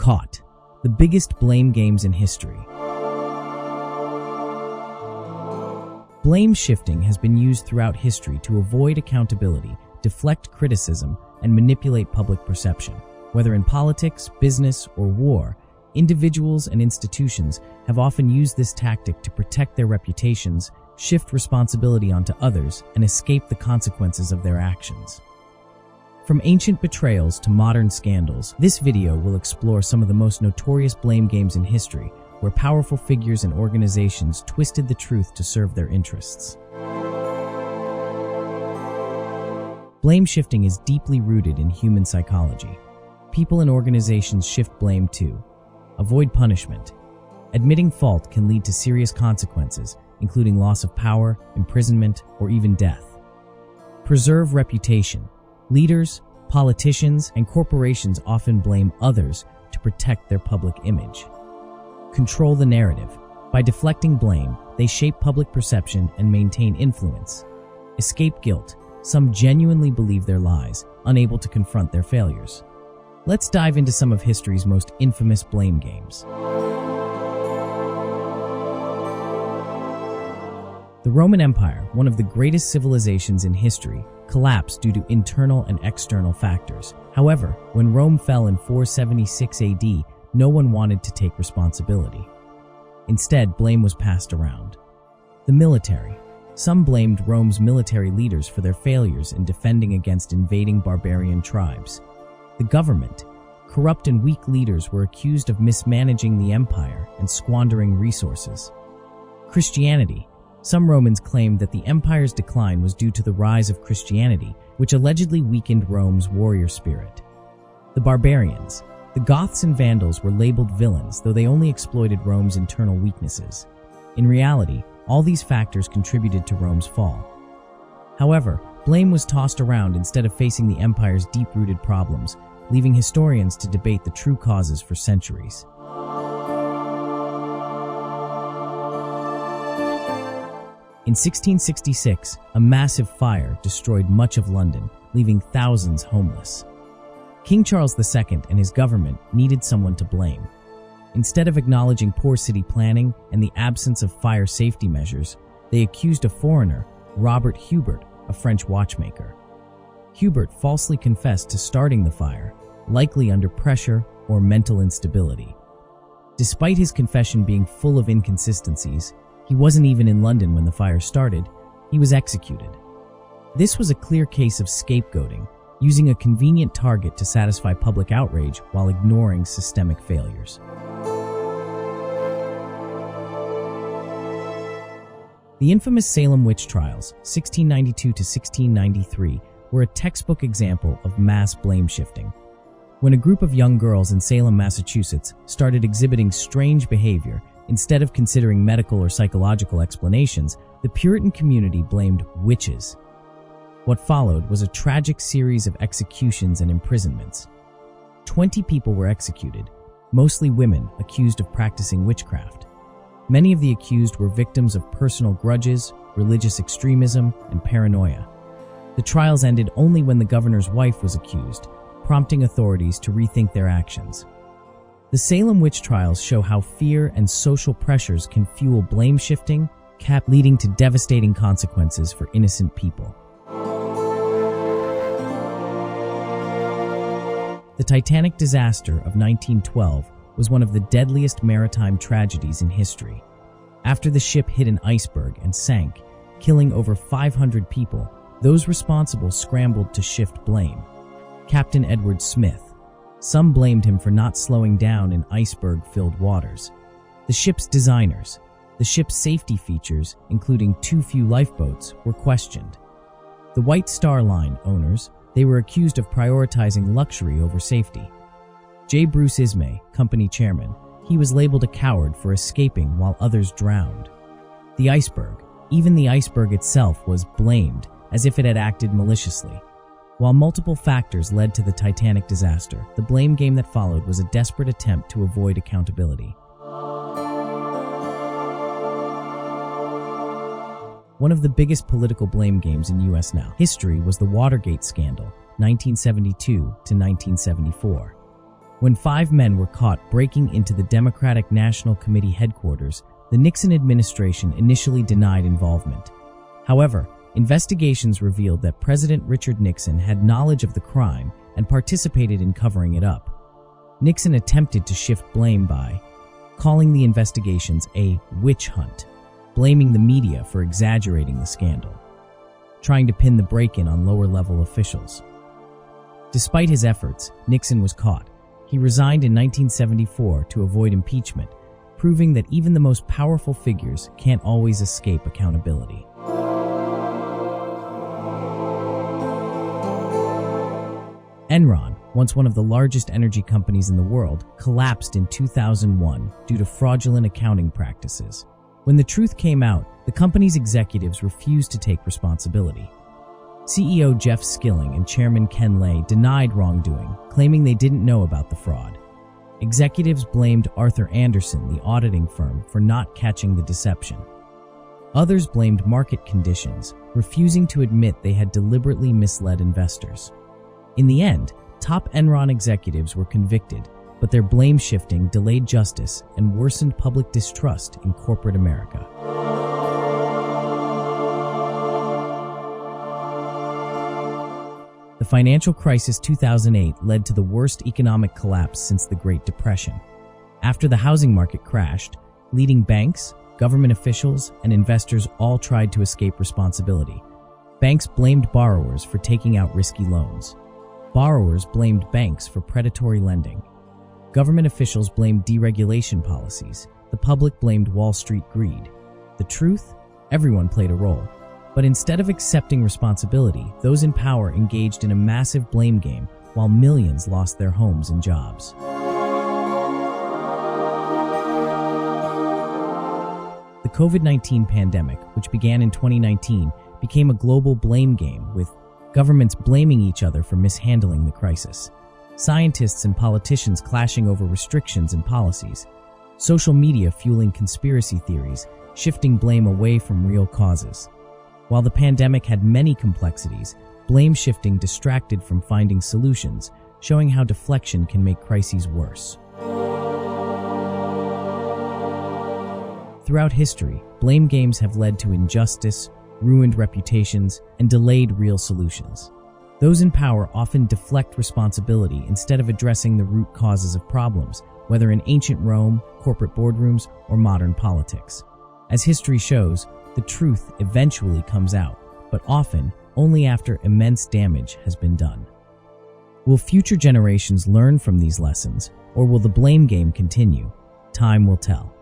Caught. The biggest blame games in history. Blame shifting has been used throughout history to avoid accountability, deflect criticism, and manipulate public perception. Whether in politics, business, or war, individuals and institutions have often used this tactic to protect their reputations, shift responsibility onto others, and escape the consequences of their actions. From ancient betrayals to modern scandals, this video will explore some of the most notorious blame games in history, where powerful figures and organizations twisted the truth to serve their interests. Blame shifting is deeply rooted in human psychology. People and organizations shift blame to avoid punishment. Admitting fault can lead to serious consequences, including loss of power, imprisonment, or even death. Preserve reputation. Leaders, politicians, and corporations often blame others to protect their public image. Control the narrative. By deflecting blame, they shape public perception and maintain influence. Escape guilt. Some genuinely believe their lies, unable to confront their failures. Let's dive into some of history's most infamous blame games. The Roman Empire, one of the greatest civilizations in history, collapsed due to internal and external factors. However, when Rome fell in 476 AD, no one wanted to take responsibility. Instead, blame was passed around. The military. Some blamed Rome's military leaders for their failures in defending against invading barbarian tribes. The government. Corrupt and weak leaders were accused of mismanaging the empire and squandering resources. Christianity. Some Romans claimed that the empire's decline was due to the rise of Christianity, which allegedly weakened Rome's warrior spirit. The barbarians. The Goths and Vandals were labeled villains, though they only exploited Rome's internal weaknesses. In reality, all these factors contributed to Rome's fall. However, blame was tossed around instead of facing the empire's deep-rooted problems, leaving historians to debate the true causes for centuries. In 1666, a massive fire destroyed much of London, leaving thousands homeless. King Charles II and his government needed someone to blame. Instead of acknowledging poor city planning and the absence of fire safety measures, they accused a foreigner, Robert Hubert, a French watchmaker. Hubert falsely confessed to starting the fire, likely under pressure or mental instability. Despite his confession being full of inconsistencies, he wasn't even in London when the fire started. He was executed. This was a clear case of scapegoating, using a convenient target to satisfy public outrage while ignoring systemic failures. The infamous Salem witch trials, 1692 to 1693, were a textbook example of mass blame shifting. When a group of young girls in Salem, Massachusetts, started exhibiting strange behavior, instead of considering medical or psychological explanations, the Puritan community blamed witches. What followed was a tragic series of executions and imprisonments. 20 people were executed, mostly women accused of practicing witchcraft. Many of the accused were victims of personal grudges, religious extremism, and paranoia. The trials ended only when the governor's wife was accused, prompting authorities to rethink their actions. The Salem witch trials show how fear and social pressures can fuel blame shifting, leading to devastating consequences for innocent people. The Titanic disaster of 1912 was one of the deadliest maritime tragedies in history. After the ship hit an iceberg and sank, killing over 500 people, those responsible scrambled to shift blame. Captain Edward Smith. Some blamed him for not slowing down in iceberg-filled waters. The ship's designers. The ship's safety features, including too few lifeboats, were questioned. The White Star Line owners, they were accused of prioritizing luxury over safety. J. Bruce Ismay, company chairman, he was labeled a coward for escaping while others drowned. The iceberg. Even the iceberg itself was blamed, as if it had acted maliciously. While multiple factors led to the Titanic disaster, the blame game that followed was a desperate attempt to avoid accountability. One of the biggest political blame games in U.S. history was the Watergate scandal, 1972 to 1974. When 5 men were caught breaking into the Democratic National Committee headquarters, the Nixon administration initially denied involvement. However, investigations revealed that President Richard Nixon had knowledge of the crime and participated in covering it up. Nixon attempted to shift blame by calling the investigations a witch hunt, blaming the media for exaggerating the scandal, trying to pin the break-in on lower-level officials. Despite his efforts, Nixon was caught. He resigned in 1974 to avoid impeachment, proving that even the most powerful figures can't always escape accountability. Enron, once one of the largest energy companies in the world, collapsed in 2001 due to fraudulent accounting practices. When the truth came out, the company's executives refused to take responsibility. CEO Jeff Skilling and Chairman Ken Lay denied wrongdoing, claiming they didn't know about the fraud. Executives blamed Arthur Andersen, the auditing firm, for not catching the deception. Others blamed market conditions, refusing to admit they had deliberately misled investors. In the end, top Enron executives were convicted, but their blame shifting delayed justice and worsened public distrust in corporate America. The financial crisis 2008 led to the worst economic collapse since the Great Depression. After the housing market crashed, leading banks, government officials, and investors all tried to escape responsibility. Banks blamed borrowers for taking out risky loans. Borrowers blamed banks for predatory lending. Government officials blamed deregulation policies. The public blamed Wall Street greed. The truth? Everyone played a role. But instead of accepting responsibility, those in power engaged in a massive blame game while millions lost their homes and jobs. The COVID-19 pandemic, which began in 2019, became a global blame game, with governments blaming each other for mishandling the crisis. Scientists and politicians clashing over restrictions and policies. Social media fueling conspiracy theories, shifting blame away from real causes. While the pandemic had many complexities, blame shifting distracted from finding solutions, showing how deflection can make crises worse. Throughout history, blame games have led to injustice, ruined reputations, and delayed real solutions. Those in power often deflect responsibility instead of addressing the root causes of problems, whether in ancient Rome, corporate boardrooms, or modern politics. As history shows, the truth eventually comes out, but often only after immense damage has been done. Will future generations learn from these lessons, or will the blame game continue? Time will tell.